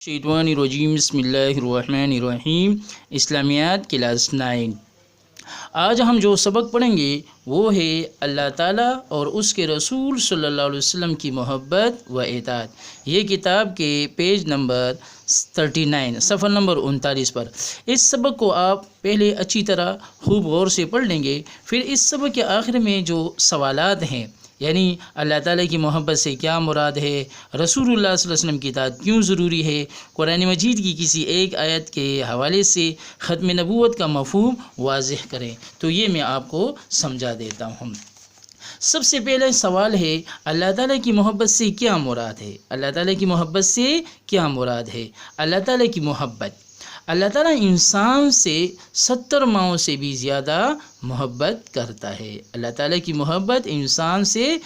شیطان الرجیم بسم اللہ الرحمن الرحیم اسلامیات کلاس 9۔ آج ہم جو سبق پڑھیں گے وہ ہے اللہ تعالیٰ اور اس کے رسول صلی اللہ علیہ وسلم کی محبت و اطاعت۔ یہ کتاب کے پیج نمبر 39 صفحہ نمبر 39 پر۔ اس سبق کو آپ پہلے اچھی طرح خوب غور سے پڑھ لیں گے، پھر اس سبق کے آخر میں جو سوالات ہیں، یعنی اللہ تعالیٰ کی محبت سے کیا مراد ہے، رسول اللہ صلی اللہ علیہ وسلم کی اطاعت کیوں ضروری ہے، قرآن مجید کی کسی ایک آیت کے حوالے سے ختم نبوت کا مفہوم واضح کریں، تو یہ میں آپ کو سمجھا دیتا ہوں۔ سب سے پہلا سوال ہے اللہ تعالیٰ کی محبت سے کیا مراد ہے۔ اللہ تعالیٰ کی محبت سے کیا مراد ہے؟ اللہ تعالیٰ کی محبت، اللہ تعالیٰ انسان سے 70 ماؤں سے بھی زیادہ محبت کرتا ہے۔ اللہ تعالیٰ کی محبت انسان سے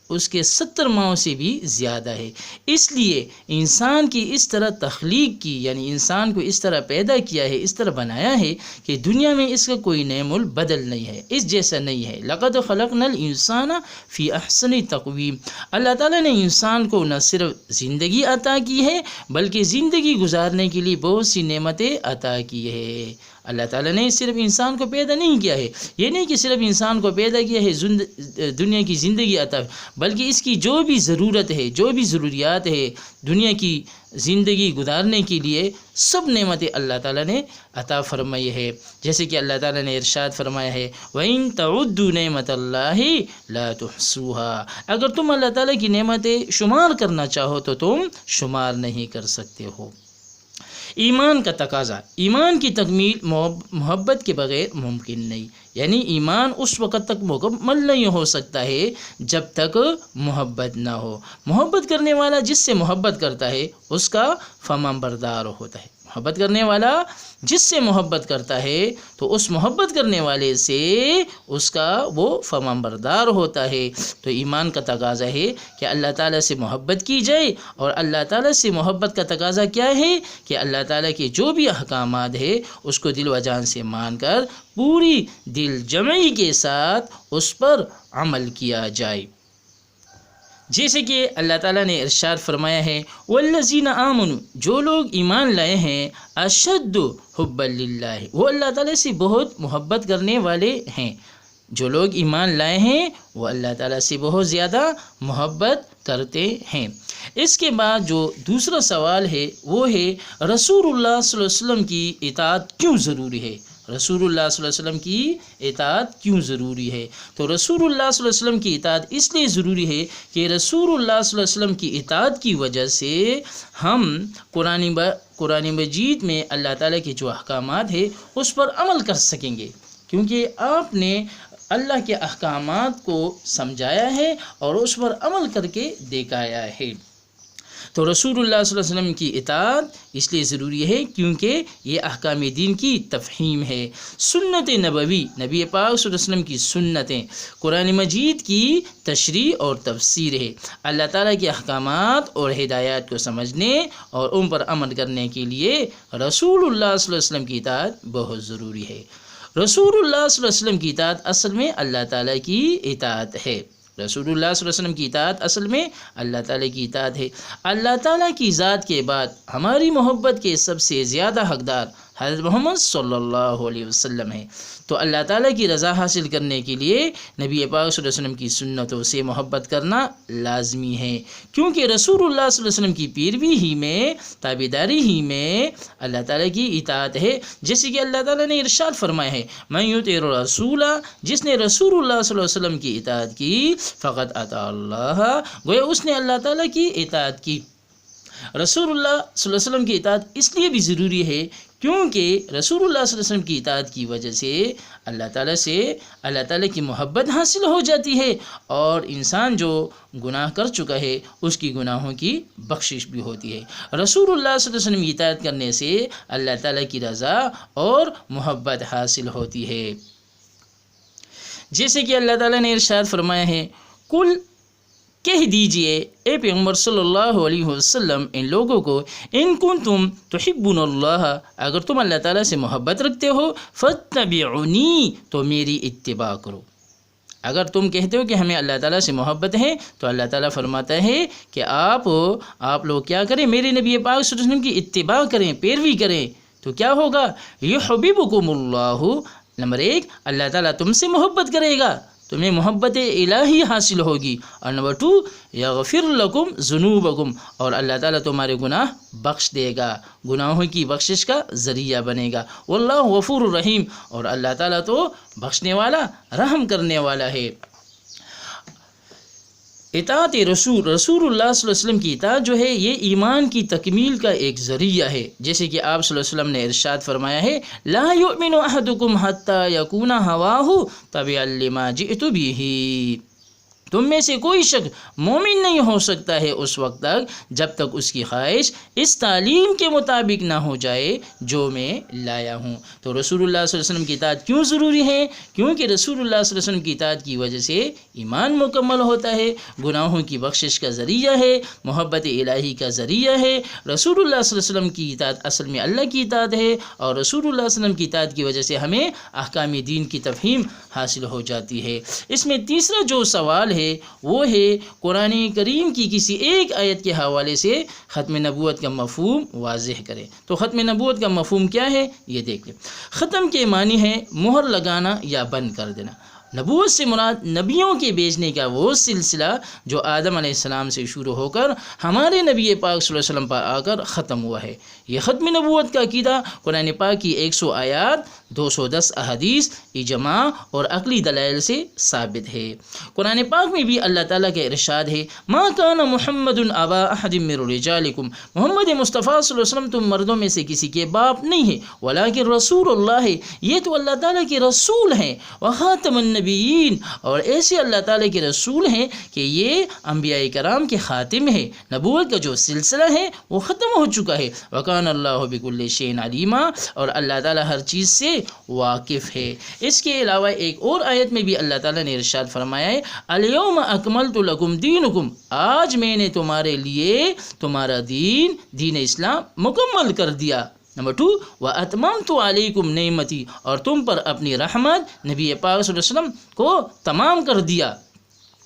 اس کے 70 ماؤں سے بھی زیادہ ہے۔ اس لیے انسان کی اس طرح تخلیق کی، یعنی انسان کو اس طرح پیدا کیا ہے، اس طرح بنایا ہے کہ دنیا میں اس کا کوئی نعم البدل نہیں ہے، اس جیسا نہیں ہے۔ لقد خلقنا الانسان فی احسن تقویم۔ اللہ تعالیٰ نے انسان کو نہ صرف زندگی عطا کی ہے بلکہ زندگی گزارنے کے لیے بہت سی نعمتیں عطا کی ہے۔ اللہ تعالیٰ نے صرف انسان کو پیدا نہیں کیا ہے، یہ نہیں کہ صرف انسان کو پیدا کیا ہے دنیا کی زندگی عطا، بلکہ اس کی جو بھی ضرورت ہے، جو بھی ضروریات ہے دنیا کی زندگی گزارنے کے لیے، سب نعمتیں اللہ تعالیٰ نے عطا فرمائی ہے۔ جیسے کہ اللہ تعالیٰ نے ارشاد فرمایا ہے وَإِن تَعُدُّوا نِعْمَةَ اللَّهِ لَا تُحْصُوهَا۔ اگر تم اللہ تعالیٰ کی نعمتیں شمار کرنا چاہو تو تم شمار نہیں کر سکتے ہو۔ ایمان کا تقاضا، ایمان کی تکمیل محبت کے بغیر ممکن نہیں، یعنی ایمان اس وقت تک مکمل نہیں ہو سکتا ہے جب تک محبت نہ ہو۔ محبت کرنے والا جس سے محبت کرتا ہے اس کا فرمان بردار ہوتا ہے۔ محبت کرنے والا جس سے محبت کرتا ہے تو اس محبت کرنے والے سے اس کا وہ فرمان بردار ہوتا ہے۔ تو ایمان کا تقاضا ہے کہ اللہ تعالیٰ سے محبت کی جائے، اور اللہ تعالیٰ سے محبت کا تقاضا کیا ہے کہ اللہ تعالیٰ کے جو بھی احکامات ہے اس کو دل و جان سے مان کر پوری دل جمعی کے ساتھ اس پر عمل کیا جائے۔ جیسے کہ اللہ تعالیٰ نے ارشاد فرمایا ہے والذین آمنوا، جو لوگ ایمان لائے ہیں، اشد حبا للہ، وہ اللہ تعالیٰ سے بہت محبت کرنے والے ہیں۔ جو لوگ ایمان لائے ہیں وہ اللہ تعالیٰ سے بہت زیادہ محبت کرتے ہیں۔ اس کے بعد جو دوسرا سوال ہے وہ ہے رسول اللہ صلی اللہ علیہ وسلم کی اطاعت کیوں ضروری ہے۔ رسول اللہ صلی اللہ علیہ وسلم کی اطاعت کیوں ضروری ہے؟ تو رسول اللہ صلی اللہ علیہ وسلم کی اطاعت اس لیے ضروری ہے کہ رسول اللہ صلی اللہ علیہ وسلم کی اطاعت کی وجہ سے ہم قرآن مجید میں اللہ تعالیٰ کے جو احکامات ہیں اس پر عمل کر سکیں گے، کیونکہ آپ نے اللہ کے احکامات کو سمجھایا ہے اور اس پر عمل کر کے دکھایا ہے۔ تو رسول اللہ صلی اللہ علیہ وسلم کی اطاعت اس لیے ضروری ہے کیونکہ یہ احکام دین کی تفہیم ہے۔ سنت نبوی، نبی پاک صلی اللہ علیہ وسلم کی سنتیں قرآن مجید کی تشریح اور تفسیر ہے۔ اللہ تعالیٰ کے احکامات اور ہدایات کو سمجھنے اور ان پر عمل کرنے کے لیے رسول اللہ صلی اللہ علیہ وسلم کی اطاعت بہت ضروری ہے۔ رسول اللہ صلی اللہ علیہ وسلم کی اطاعت اصل میں اللہ تعالیٰ کی اطاعت ہے۔ رسول اللہ صلی اللہ علیہ وسلم کی اطاعت اصل میں اللہ تعالیٰ کی اطاعت ہے۔ اللہ تعالیٰ کی ذات کے بعد ہماری محبت کے سب سے زیادہ حقدار حضرت محمد صلی اللہ علیہ وسلم ہے۔ تو اللہ تعالیٰ کی رضا حاصل کرنے کے لیے نبی پاک صلی اللہ علیہ وسلم کی سنتوں سے محبت کرنا لازمی ہے، کیونکہ رسول اللہ صلی اللہ علیہ وسلم کی پیروی ہی میں، تابعداری ہی میں اللہ تعالیٰ کی اطاعت ہے۔ جیسے کہ اللہ تعالیٰ نے ارشاد فرمایا ہے من یطع الرسول، جس نے رسول اللہ صلی اللہ علیہ وسلم کی اطاعت کی فقد اطاع اللہ، گویا اس نے اللہ تعالیٰ کی اطاعت کی۔ رسول اللہ صلی اللہ علیہ وسلم کی اطاعت اس لیے بھی ضروری ہے کیونکہ رسول اللہ صلی اللہ علیہ وسلم کی اطاعت کی وجہ سے اللہ تعالیٰ کی محبت حاصل ہو جاتی ہے، اور انسان جو گناہ کر چکا ہے اس کی گناہوں کی بخشش بھی ہوتی ہے۔ رسول اللہ صلی اللہ علیہ وسلم کی اطاعت کرنے سے اللہ تعالیٰ کی رضا اور محبت حاصل ہوتی ہے۔ جیسے کہ اللہ تعالیٰ نے ارشاد فرمایا ہے کل، کہہ دیجئے اے پیغمبر صلی اللہ علیہ وسلم ان لوگوں کو ان کنتم تحبون اللہ، اگر تم اللہ تعالیٰ سے محبت رکھتے ہو فاتبعونی، تو میری اتباع کرو۔ اگر تم کہتے ہو کہ ہمیں اللہ تعالیٰ سے محبت ہے تو اللہ تعالیٰ فرماتا ہے کہ آپ لوگ کیا کریں، میرے نبی پاک صلی اللہ علیہ وسلم کی اتباع کریں، پیروی کریں، تو کیا ہوگا، یحببکم اللہ، نمبر 1 اللہ تعالیٰ تم سے محبت کرے گا، تمہیں محبت الہی حاصل ہوگی، اور نمبر 2 یغفر لکم ذنوبکم، اور اللہ تعالیٰ تمہارے گناہ بخش دے گا، گناہوں کی بخشش کا ذریعہ بنے گا، واللہ غفور الرحیم، اور اللہ تعالیٰ تو بخشنے والا، رحم کرنے والا ہے۔ اطاعت رسول اللہ صلی اللہ علیہ وسلم کی اطاعت جو ہے یہ ایمان کی تکمیل کا ایک ذریعہ ہے، جیسے کہ آپ صلی اللہ علیہ وسلم نے ارشاد فرمایا ہے، لا یؤمن احدکم حتی یکون ہواہ تبعا لما جئت بہ، تم میں سے کوئی شخص مومن نہیں ہو سکتا ہے اس وقت تک جب تک اس کی خواہش اس تعلیم کے مطابق نہ ہو جائے جو میں لایا ہوں۔ تو رسول اللہ صلی اللہ علیہ وسلم کی اطاعت کیوں ضروری ہے؟ کیونکہ رسول اللہ صلی اللہ علیہ وسلم کی اطاعت کی وجہ سے ایمان مکمل ہوتا ہے، گناہوں کی بخشش کا ذریعہ ہے، محبت الہی کا ذریعہ ہے۔ رسول اللہ صلی اللہ علیہ وسلم کی اطاعت اصل میں اللہ کی اطاعت ہے، اور رسول اللہ صلی اللہ علیہ وسلم کی اطاعت کی وجہ سے ہمیں احکام دین کی تفہیم حاصل ہو جاتی ہے۔ اس میں تیسرا جو سوال ہے وہ ہے قرآن کریم کی کسی ایک آیت کے حوالے سے ختم نبوت کا مفہوم واضح کرے۔ تو ختم نبوت کا مفہوم کیا ہے یہ دیکھ لیں۔ ختم کے معنی ہے مہر لگانا یا بند کر دینا۔ نبوت سے مراد نبیوں کے بھیجنے کا وہ سلسلہ جو آدم علیہ السلام سے شروع ہو کر ہمارے نبی پاک صلی اللہ علیہ وسلم پر آ کر ختم ہوا ہے۔ یہ ختم نبوت کا عقیدہ قرآن پاک کی 100 آیات، 210 احادیث، اجماع اور عقلی دلائل سے ثابت ہے۔ قرآن پاک میں بھی اللہ تعالیٰ کا ارشاد ہے، ما کان محمد ابا احد من رجالکم، محمد مصطفیٰ صلی اللہ علیہ وسلم تم مردوں میں سے کسی کے باپ نہیں ہے، ولکن رسول اللہ ہے، یہ تو اللہ تعالیٰ کے رسول ہیں، وخاتم النبیین، اور ایسے اللہ تعالیٰ کے رسول ہیں کہ یہ انبیاء کرام کے خاتم ہے، نبوت کا جو سلسلہ ہے وہ ختم ہو چکا ہے، وکان اللہ بکل شیء علیما، اور اللہ تعالیٰ ہر چیز سے واقف ہے۔ اس کے علاوہ ایک اور آیت میں بھی اللہ تعالیٰ نے ارشاد فرمایا ہے، الیوم اکملت لکم دینکم، آج میں نے تمہارے لیے تمہارا دین اسلام مکمل کر دیا۔ نمبر 2 وَأَتْمَمْتُ عَلَيْكُمْ نِعْمَتِي، اور تم پر اپنی رحمت نبی پاک صلی اللہ علیہ وسلم کو تمام کر دیا۔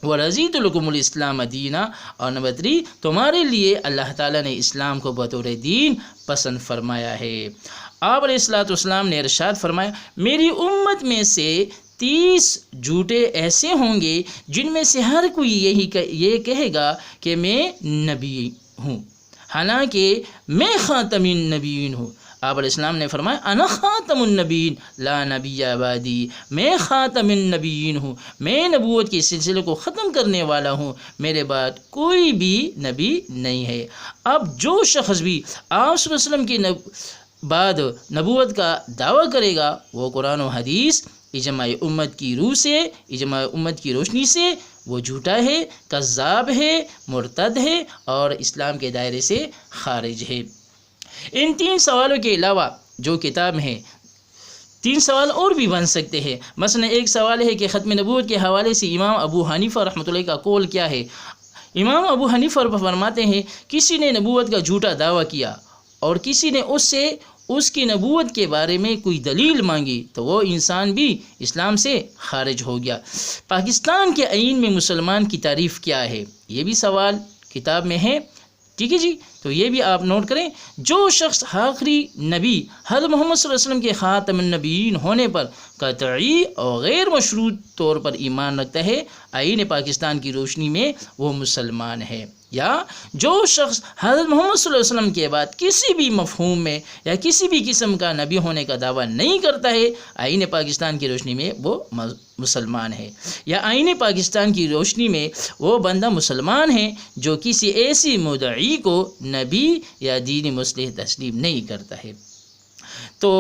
وَرَضِيتُ لَكُمُ الْإِسْلَامَ دِينًا، اور نمبر 3 تمہارے لیے اللہ تعالیٰ نے اسلام کو بطور دین پسند فرمایا ہے۔ آپ علیہ السلام نے ارشاد فرمایا، میری امت میں سے 30 جھوٹے ایسے ہوں گے جن میں سے ہر کوئی یہ کہے گا کہ میں نبی ہوں، حالانکہ میں خاتم النبیین ہوں۔ آپ علیہ السلام نے فرمایا، انا خاتم النبیین لا نبی بعدی، میں خاتم النبیین ہوں، میں نبوت کے سلسلے کو ختم کرنے والا ہوں، میرے بعد کوئی بھی نبی نہیں ہے۔ اب جو شخص بھی آپ صلی اللہ علیہ وسلم کے بعد نبوت کا دعویٰ کرے گا وہ قرآن و حدیث، اجماع امت کی روح سے، اجماع امت کی روشنی سے وہ جھوٹا ہے، کذاب ہے، مرتد ہے اور اسلام کے دائرے سے خارج ہے۔ ان 3 سوالوں کے علاوہ جو کتاب ہے 3 سوال اور بھی بن سکتے ہیں۔ مثلا ایک سوال ہے کہ ختم نبوت کے حوالے سے امام ابو حنیفہ رحمۃ اللہ کا قول کیا ہے۔ امام ابو حنیفہ فرماتے ہیں، کسی نے نبوت کا جھوٹا دعویٰ کیا اور کسی نے اس کی نبوت کے بارے میں کوئی دلیل مانگی تو وہ انسان بھی اسلام سے خارج ہو گیا۔ پاکستان کے آئین میں مسلمان کی تعریف کیا ہے، یہ بھی سوال کتاب میں ہے، ٹھیک ہے جی، تو یہ بھی آپ نوٹ کریں۔ جو شخص آخری نبی حضرت محمد صلی اللہ علیہ وسلم کے خاتم النبیین ہونے پر قطعی اور غیر مشروط طور پر ایمان رکھتا ہے، آئین پاکستان کی روشنی میں وہ مسلمان ہے۔ یا جو شخص حضرت محمد صلی اللہ علیہ وسلم کے بعد کسی بھی مفہوم میں یا کسی بھی قسم کا نبی ہونے کا دعویٰ نہیں کرتا ہے، آئین پاکستان کی روشنی میں وہ مسلمان ہے۔ یا آئین پاکستان کی روشنی میں وہ بندہ مسلمان ہے جو کسی ایسی مدعی کو نبی یا دین مصلح تسلیم نہیں کرتا ہے۔ تو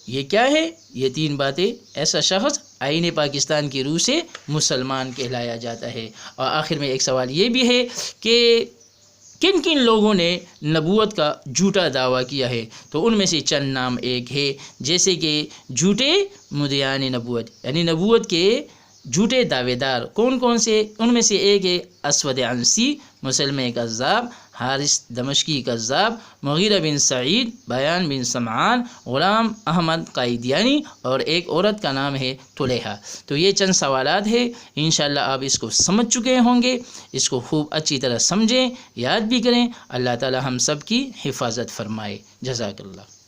یہ کیا ہے؟ یہ 3 باتیں، ایسا شخص آئین پاکستان کی روح سے مسلمان کہلایا جاتا ہے۔ اور آخر میں ایک سوال یہ بھی ہے کہ کن کن لوگوں نے نبوت کا جھوٹا دعویٰ کیا ہے، تو ان میں سے چند نام ایک ہے، جیسے کہ جھوٹے مدعیان نبوت، یعنی نبوت کے جھوٹے دعوے دار کون کون سے؟ ان میں سے ایک ہے اسود عنسی، مسلمہ کذاب، حارث دمشقی کذاب، مغیرہ بن سعید، بیان بن سمعان، غلام احمد قائدیانی اور ایک عورت کا نام ہے طلیحہ۔ تو یہ چند سوالات ہیں، انشاءاللہ آپ اس کو سمجھ چکے ہوں گے، اس کو خوب اچھی طرح سمجھیں، یاد بھی کریں۔ اللہ تعالی ہم سب کی حفاظت فرمائے۔ جزاک اللہ۔